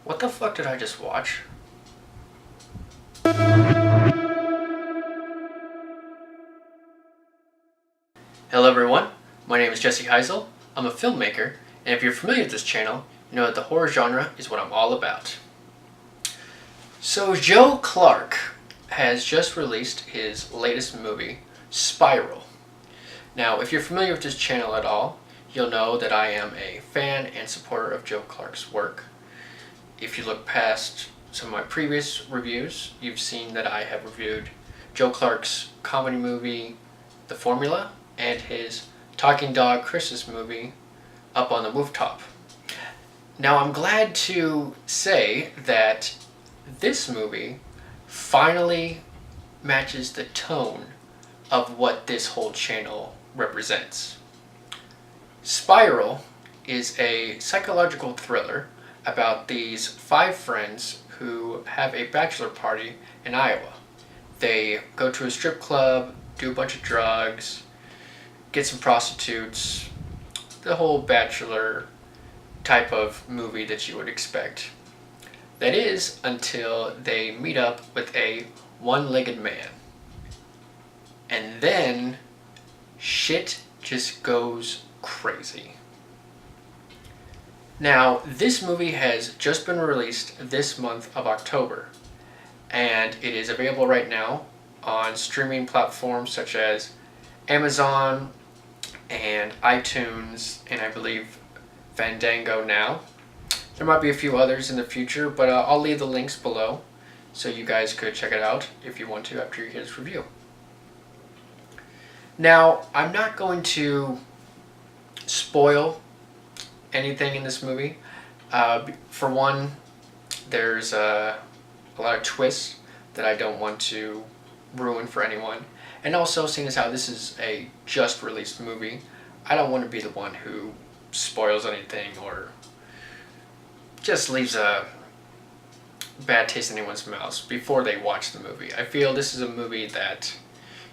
What the fuck did I just watch? Hello everyone, my name is Jesse Heisel. I'm a filmmaker, and if you're familiar with this channel, you know that the horror genre is what I'm all about. So Joe Clark has just released his latest movie, Spiral. Now, if you're familiar with this channel at all, you'll know that I am a fan and supporter of Joe Clark's work. If you look past some of my previous reviews, you've seen that I have reviewed Joe Clark's comedy movie, The Formula, and his Talking Dog Christmas movie, Up on the Rooftop. Now, I'm glad to say that this movie finally matches the tone of what this whole channel represents. Spiral is a psychological thriller about these 5 friends who have a bachelor party in Iowa. They go to a strip club, do a bunch of drugs, get some prostitutes, the whole bachelor type of movie that you would expect. That is, until they meet up with a one-legged man. And then shit just goes crazy. Now, this movie has just been released this month of October, and it is available right now on streaming platforms such as Amazon and iTunes, and I believe Fandango now. There might be a few others in the future, but I'll leave the links below so you guys could check it out if you want to after you hear this review. Now, I'm not going to spoil anything in this movie. For one, there's a lot of twists that I don't want to ruin for anyone. And also, seeing as how this is a just released movie, I don't want to be the one who spoils anything or just leaves a bad taste in anyone's mouth before they watch the movie. I feel this is a movie that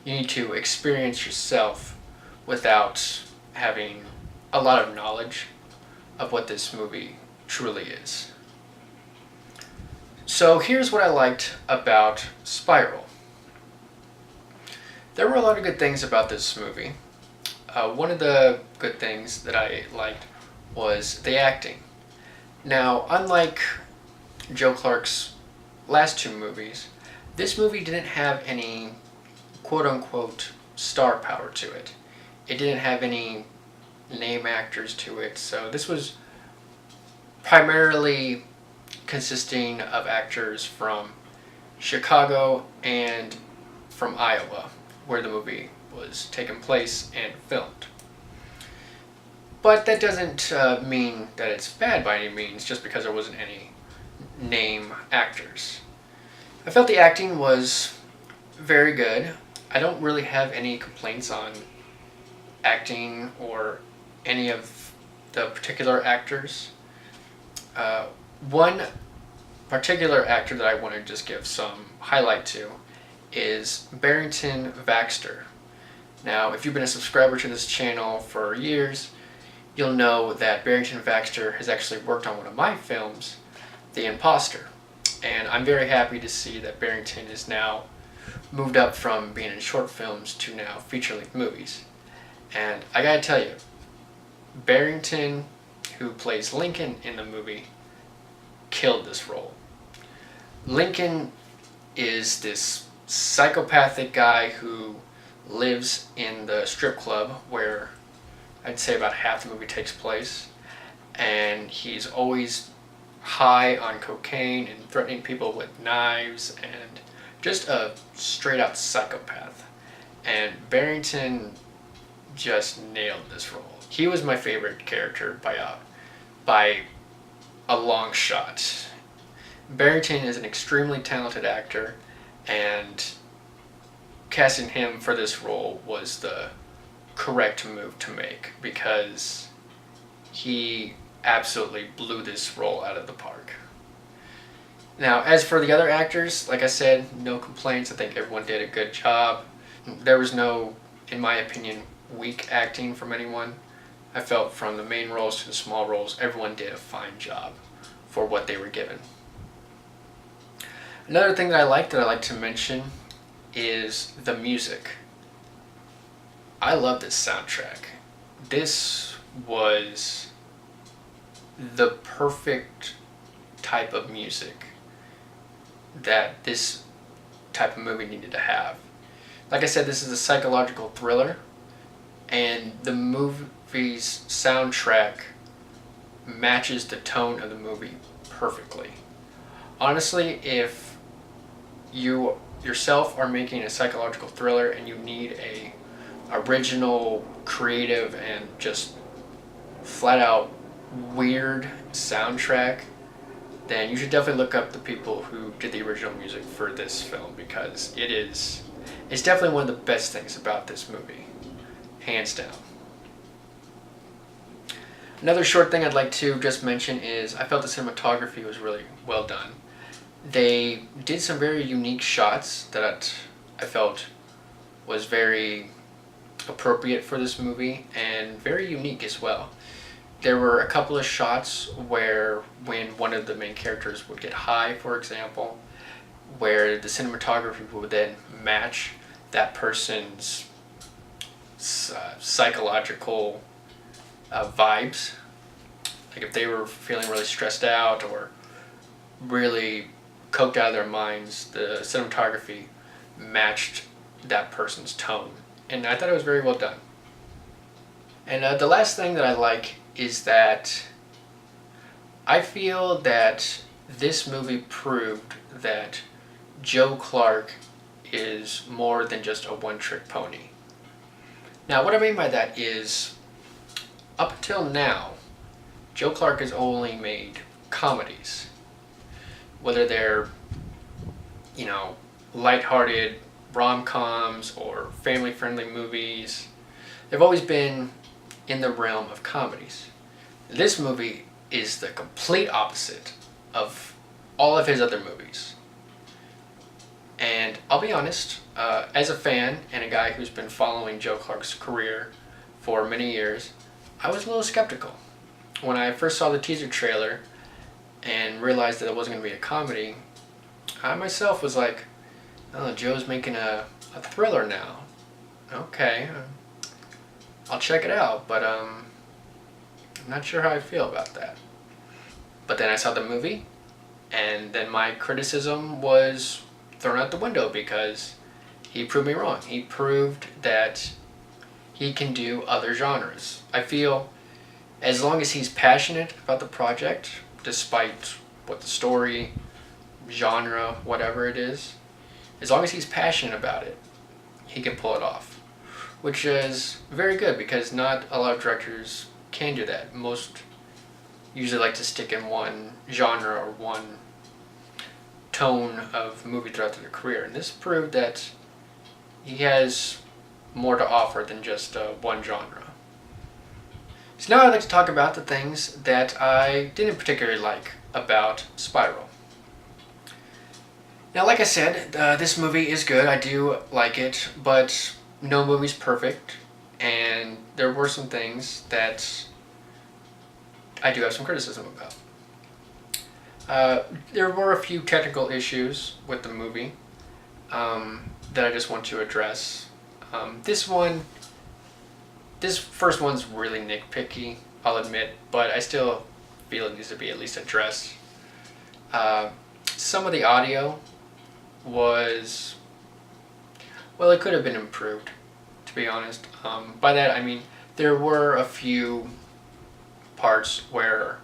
you need to experience yourself without having a lot of knowledge of what this movie truly is. So here's what I liked about Spiral. There were a lot of good things about this movie. One of the good things that I liked was the acting. Now, unlike Joe Clark's last 2 movies, this movie didn't have any quote-unquote star power to it. It didn't have any name actors to it, so this was primarily consisting of actors from Chicago and from Iowa, where the movie was taken place and filmed. But that doesn't mean that it's bad by any means, just because there wasn't any name actors. I felt the acting was very good. I don't really have any complaints on acting or any of the particular actors. One particular actor that I want to just give some highlight to is Barrington Baxter. Now, if you've been a subscriber to this channel for years, you'll know that Barrington Baxter has actually worked on one of my films, The Imposter. And I'm very happy to see that Barrington is now moved up from being in short films to now feature-length movies. And I gotta tell you, Barrington, who plays Lincoln in the movie, killed this role. Lincoln is this psychopathic guy who lives in the strip club where I'd say about half the movie takes place, and he's always high on cocaine and threatening people with knives and just a straight out psychopath. And Barrington just nailed this role. He was my favorite character by a long shot. Barrington is an extremely talented actor, and casting him for this role was the correct move to make because he absolutely blew this role out of the park. Now, as for the other actors, like I said, no complaints. I think everyone did a good job. There was no, in my opinion, weak acting from anyone. I felt from the main roles to the small roles, everyone did a fine job for what they were given. Another thing that I like to mention is the music. I love this soundtrack. This was the perfect type of music that this type of movie needed to have. Like I said, this is a psychological thriller, and the movie's soundtrack matches the tone of the movie perfectly. Honestly, if you yourself are making a psychological thriller and you need a original, creative, and just flat out weird soundtrack, then you should definitely look up the people who did the original music for this film, because it's definitely one of the best things about this movie, hands down. Another short thing I'd like to just mention is I felt the cinematography was really well done. They did some very unique shots that I felt was very appropriate for this movie and very unique as well. There were a couple of shots where when one of the main characters would get high, for example, where the cinematography would then match that person's psychological vibes. Like if they were feeling really stressed out or really coked out of their minds, the cinematography matched that person's tone. And I thought it was very well done. And the last thing that I like is that I feel that this movie proved that Joe Clark is more than just a one-trick pony. Now, what I mean by that is, up until now, Joe Clark has only made comedies. Whether they're, lighthearted rom-coms or family-friendly movies, they've always been in the realm of comedies. This movie is the complete opposite of all of his other movies. And I'll be honest, as a fan and a guy who's been following Joe Clark's career for many years, I was a little skeptical. When I first saw the teaser trailer and realized that it wasn't going to be a comedy, I myself was like, oh, Joe's making a thriller now. Okay, I'll check it out, but I'm not sure how I feel about that. But then I saw the movie, and then my criticism was thrown out the window because he proved me wrong. He proved that he can do other genres. I feel as long as he's passionate about the project, despite what the story, genre, whatever it is, as long as he's passionate about it, he can pull it off. Which is very good because not a lot of directors can do that. Most usually like to stick in one genre or one tone of movie throughout their career. And this proved that he has more to offer than just one genre. So now I'd like to talk about the things that I didn't particularly like about Spiral. Now, like I said, this movie is good. I do like it, but no movie's perfect, and there were some things that I do have some criticism about. There were a few technical issues with the movie that I just want to address. This first one's really nitpicky, I'll admit, but I still feel it needs to be at least addressed. Some of the audio was, well, it could have been improved, to be honest. By that I mean there were a few parts where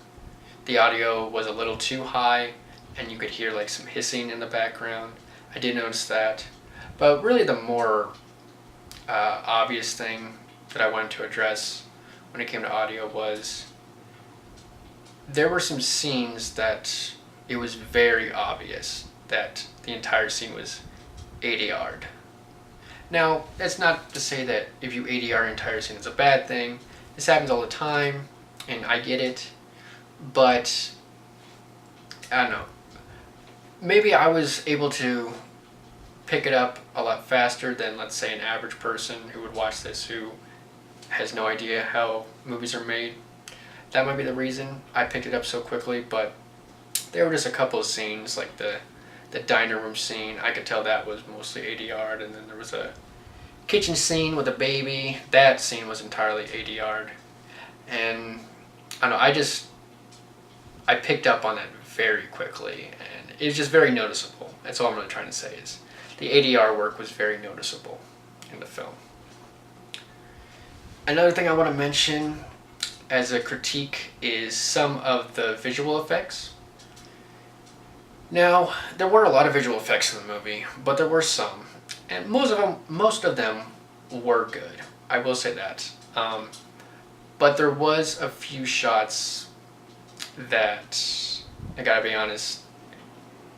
the audio was a little too high and you could hear like some hissing in the background. I did notice that. But really the more obvious thing that I wanted to address when it came to audio was there were some scenes that it was very obvious that the entire scene was ADR'd. Now, that's not to say that if you ADR an entire scene it's a bad thing. This happens all the time, and I get it, but I don't know. Maybe I was able to pick it up a lot faster than, let's say, an average person who would watch this who has no idea how movies are made. That might be the reason I picked it up so quickly, but There were just a couple of scenes, like the diner room scene. I could tell that was mostly ADR'd, and then there was a kitchen scene with a baby. That scene was entirely ADR'd. And I don't know, I picked up on that very quickly, and it was just very noticeable. That's all I'm really trying to say, is the ADR work was very noticeable in the film. Another thing I want to mention as a critique is some of the visual effects. Now, there weren't a lot of visual effects in the movie, but there were some, and most of them were good. I will say that. But there was a few shots that, I gotta be honest,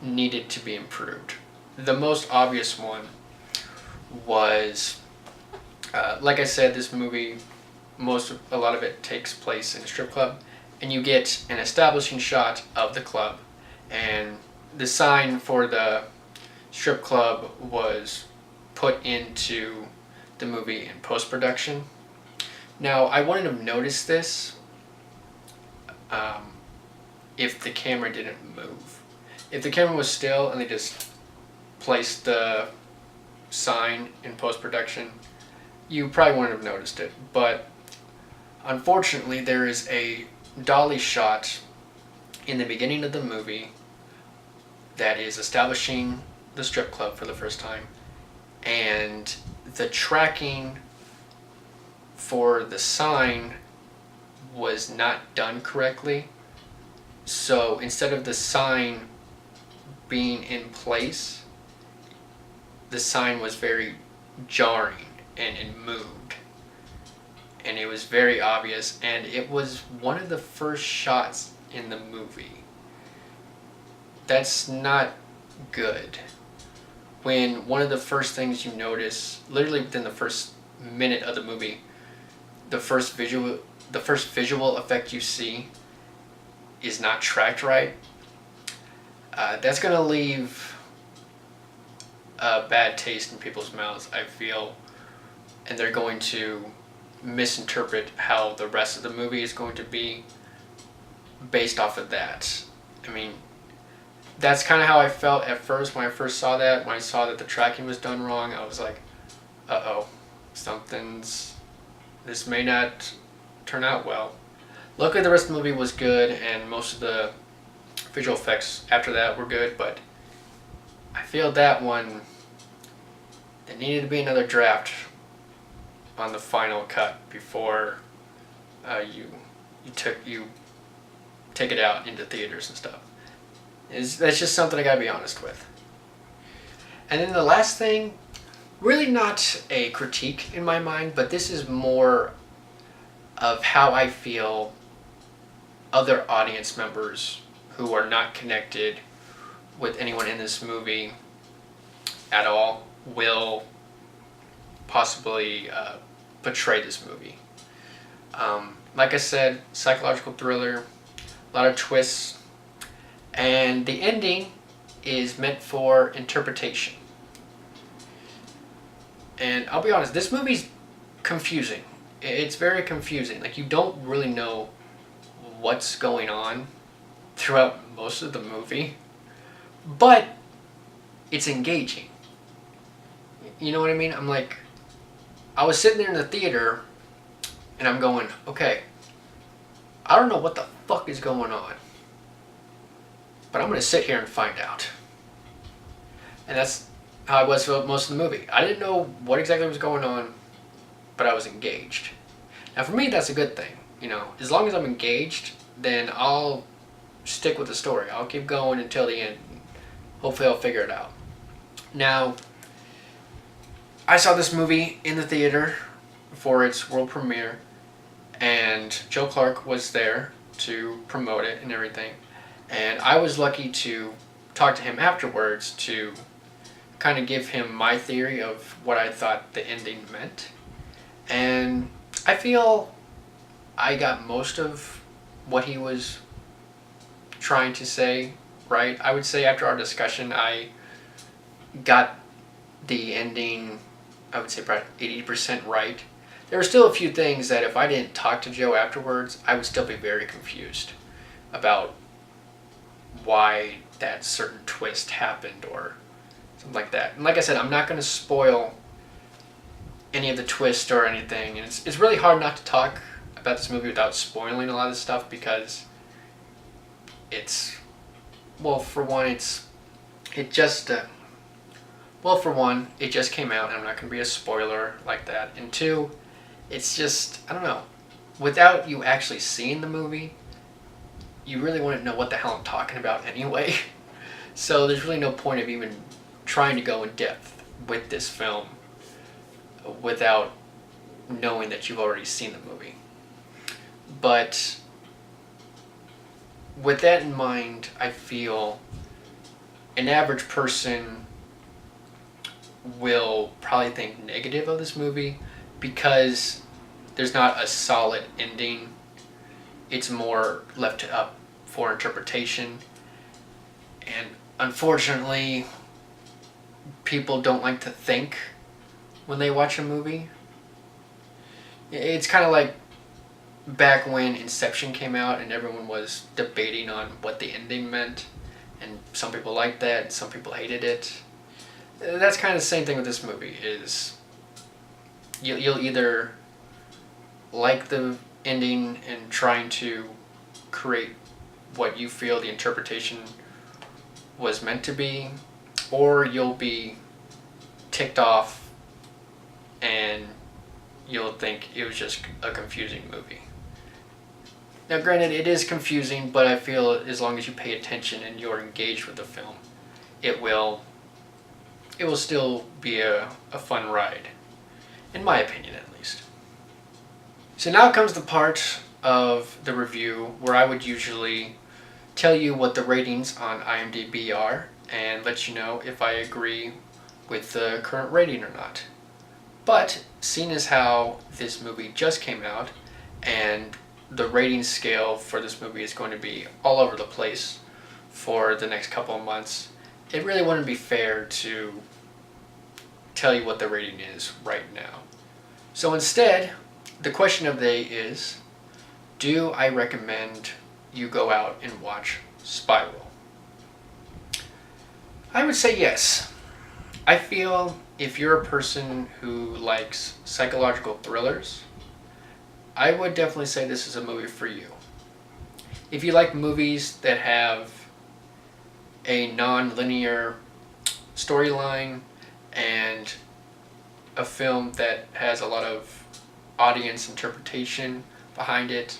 needed to be improved. The most obvious one was, like I said, this movie, a lot of it takes place in a strip club, and you get an establishing shot of the club, and the sign for the strip club was put into the movie in post-production. Now, I wouldn't have noticed this if the camera didn't move. If the camera was still and they just placed the sign in post-production, you probably wouldn't have noticed it. But unfortunately, there is a dolly shot in the beginning of the movie that is establishing the strip club for the first time, and the tracking for the sign was not done correctly. So instead of the sign being in place, the sign was very jarring and it moved. And it was very obvious, and it was one of the first shots in the movie. That's not good. When one of the first things you notice, literally within the first minute of the movie, the first visual effect you see is not tracked right, that's going to leave a bad taste in people's mouths, I feel, and they're going to misinterpret how the rest of the movie is going to be based off of that. I mean, that's kind of how I felt at first when I first saw that. When I saw that the tracking was done wrong, I was like, uh-oh, this may not turn out well. Luckily, the rest of the movie was good, and most of the visual effects after that were good, but I feel that one, there needed to be another draft on the final cut before you take it out into theaters and stuff. That's just something I gotta be honest with. And then the last thing, really not a critique in my mind, but this is more of how I feel other audience members who are not connected with anyone in this movie at all will possibly portray this movie. Like I said, psychological thriller, a lot of twists, and the ending is meant for interpretation. And I'll be honest, this movie's confusing. It's very confusing. Like, you don't really know what's going on throughout most of the movie, but it's engaging. You know what I mean? I was sitting there in the theater and I'm going, okay, I don't know what the fuck is going on, but I'm going to sit here and find out. And that's how I was for most of the movie. I didn't know what exactly was going on, but I was engaged. Now for me, that's a good thing. As long as I'm engaged, then I'll stick with the story. I'll keep going until the end. Hopefully I'll figure it out. Now, I saw this movie in the theater for its world premiere, and Joe Clark was there to promote it and everything. And I was lucky to talk to him afterwards to kind of give him my theory of what I thought the ending meant. And I feel I got most of what he was trying to say right. I would say after our discussion, I got the ending, I would say probably 80% right. There were still a few things that if I didn't talk to Joe afterwards, I would still be very confused about why that certain twist happened or something like that. And like I said, I'm not going to spoil any of the twist or anything. And it's really hard not to talk about this movie without spoiling a lot of this stuff because it's, well, for one, it just came out, and I'm not going to be a spoiler like that. And two, it's just, I don't know, without you actually seeing the movie, you really wouldn't know what the hell I'm talking about anyway. So there's really no point of even trying to go in depth with this film without knowing that you've already seen the movie. But with that in mind, I feel an average person will probably think negative of this movie because there's not a solid ending. It's more left up for interpretation. And unfortunately, people don't like to think when they watch a movie. It's kind of like back when Inception came out and everyone was debating on what the ending meant. And some people liked that, some people hated it. That's kind of the same thing with this movie, is you'll either like the ending and trying to create what you feel the interpretation was meant to be, or you'll be ticked off and you'll think it was just a confusing movie. Now granted, it is confusing, but I feel as long as you pay attention and you're engaged with the film, it will still be a fun ride, in my opinion at least. So now comes the part of the review where I would usually tell you what the ratings on IMDb are and let you know if I agree with the current rating or not. But seeing as how this movie just came out and the rating scale for this movie is going to be all over the place for the next couple of months, it really wouldn't be fair to tell you what the rating is right now. So instead, the question of the day is, do I recommend you go out and watch Spiral? I would say yes. I feel if you're a person who likes psychological thrillers, I would definitely say this is a movie for you. If you like movies that have a non-linear storyline and a film that has a lot of audience interpretation behind it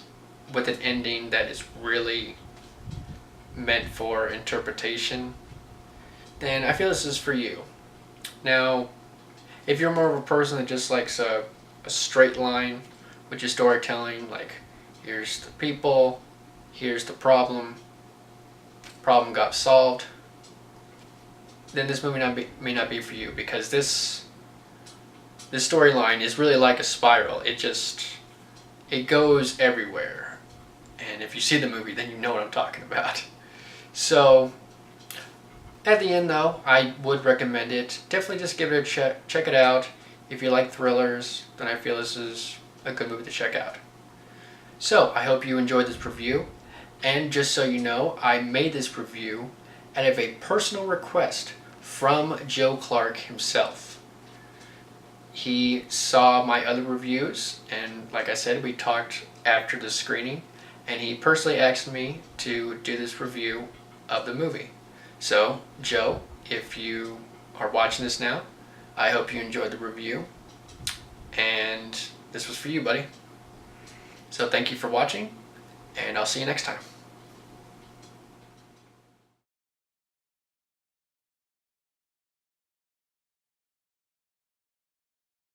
with an ending that is really meant for interpretation, then I feel this is for you. Now, if you're more of a person that just likes a straight line with your storytelling, like here's the people, here's the problem got solved, then this movie may not be for you, because this storyline is really like a spiral. It goes everywhere. And if you see the movie, then you know what I'm talking about. So, at the end though, I would recommend it. Definitely just give it a check it out. If you like thrillers, then I feel this is a good movie to check out. So, I hope you enjoyed this review. And just so you know, I made this review out of a personal request from Joe Clark himself. He saw my other reviews, and like I said, we talked after the screening, and he personally asked me to do this review of the movie. So, Joe, if you are watching this now, I hope you enjoyed the review, and this was for you, buddy. So thank you for watching, and I'll see you next time.